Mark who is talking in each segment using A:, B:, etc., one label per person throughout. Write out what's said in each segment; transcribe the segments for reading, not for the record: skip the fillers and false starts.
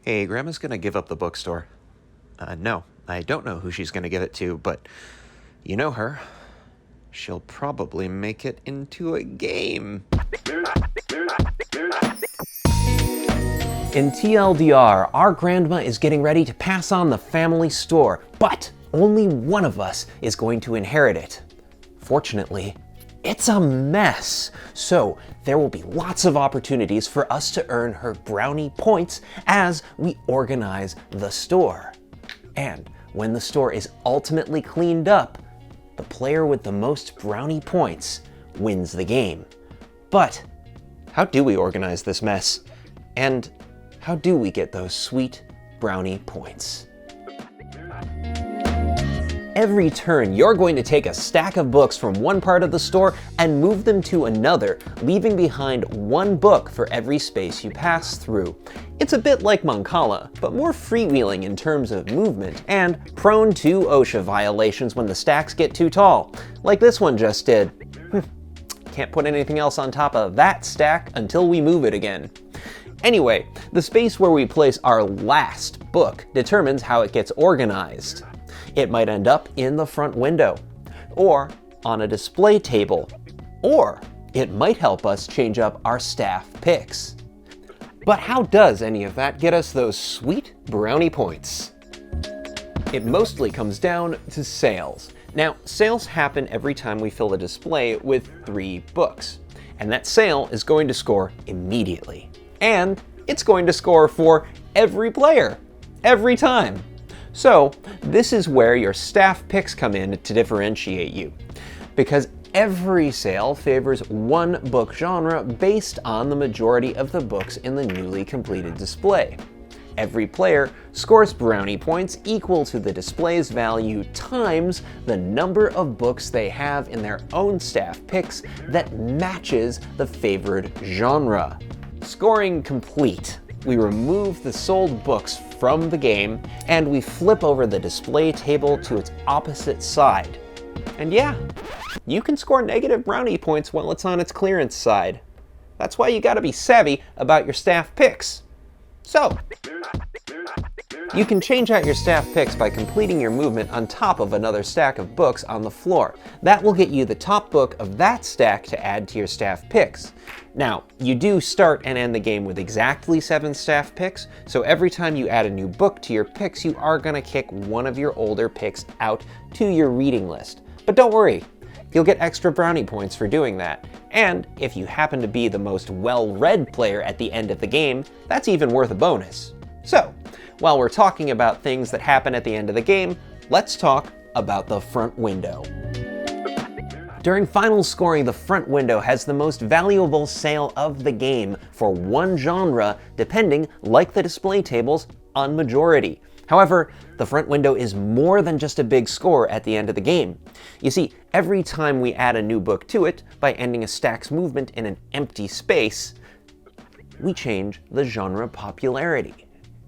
A: Hey, Grandma's gonna give up the bookstore. No, I don't know who she's gonna give it to, but you know her. She'll probably make it into a game.
B: In TLDR, our grandma is getting ready to pass on the family store, but only one of us is going to inherit it. Fortunately, it's a mess, so there will be lots of opportunities for us to earn her brownie points as we organize the store. And when the store is ultimately cleaned up, the player with the most brownie points wins the game. But how do we organize this mess? And how do we get those sweet brownie points? Every turn, you're going to take a stack of books from one part of the store and move them to another, leaving behind one book for every space you pass through. It's a bit like Mancala, but more freewheeling in terms of movement, and prone to OSHA violations when the stacks get too tall, like this one just did. Can't put anything else on top of that stack until we move it again. Anyway, the space where we place our last book determines how it gets organized. It might end up in the front window, or on a display table, or it might help us change up our staff picks. But how does any of that get us those sweet brownie points? It mostly comes down to sales. Now, sales happen every time we fill a display with 3 books, and that sale is going to score immediately. And it's going to score for every player, every time. So this is where your staff picks come in to differentiate you, because every sale favors one book genre based on the majority of the books in the newly completed display. Every player scores brownie points equal to the display's value times the number of books they have in their own staff picks that matches the favored genre. Scoring complete, we remove the sold books from the game and we flip over the display table to its opposite side. And yeah, you can score negative brownie points while it's on its clearance side. That's why you gotta be savvy about your staff picks. So, you can change out your staff picks by completing your movement on top of another stack of books on the floor. That will get you the top book of that stack to add to your staff picks. Now, you do start and end the game with exactly 7 staff picks, so every time you add a new book to your picks, you are gonna kick one of your older picks out to your reading list. But don't worry, you'll get extra brownie points for doing that. And if you happen to be the most well-read player at the end of the game, that's even worth a bonus. So, while we're talking about things that happen at the end of the game, let's talk about the front window. During final scoring, the front window has the most valuable sale of the game for one genre, depending, like the display tables, on majority. However, the front window is more than just a big score at the end of the game. You see, every time we add a new book to it, by ending a stack's movement in an empty space, we change the genre popularity.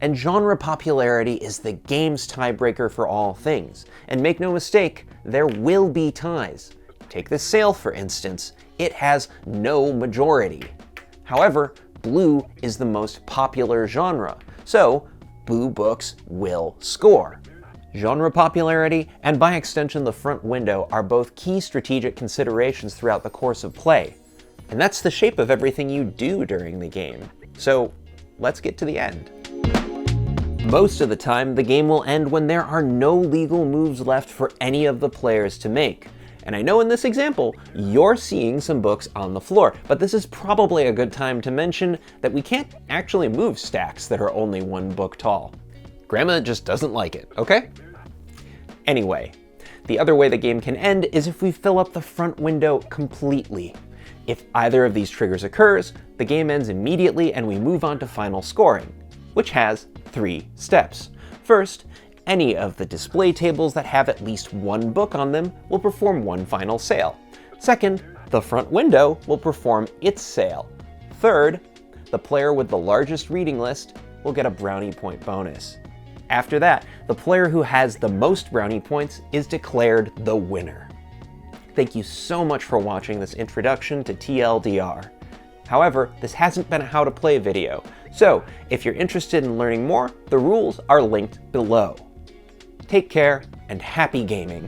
B: And genre popularity is the game's tiebreaker for all things. And make no mistake, there will be ties. Take this sale, for instance. It has no majority. However, blue is the most popular genre, so blue books will score. Genre popularity, and by extension the front window, are both key strategic considerations throughout the course of play. And that's the shape of everything you do during the game. So let's get to the end. Most of the time, the game will end when there are no legal moves left for any of the players to make. And I know in this example, you're seeing some books on the floor, but this is probably a good time to mention that we can't actually move stacks that are only 1 book tall. Grandma just doesn't like it, okay? Anyway, the other way the game can end is if we fill up the front window completely. If either of these triggers occurs, the game ends immediately and we move on to final scoring, which has 3 steps. First, any of the display tables that have at least 1 book on them will perform one final sale. Second, the front window will perform its sale. Third, the player with the largest reading list will get a brownie point bonus. After that, the player who has the most brownie points is declared the winner. Thank you so much for watching this introduction to TLDR. However, this hasn't been a how to play video, So, if you're interested in learning more, the rules are linked below. Take care and happy gaming!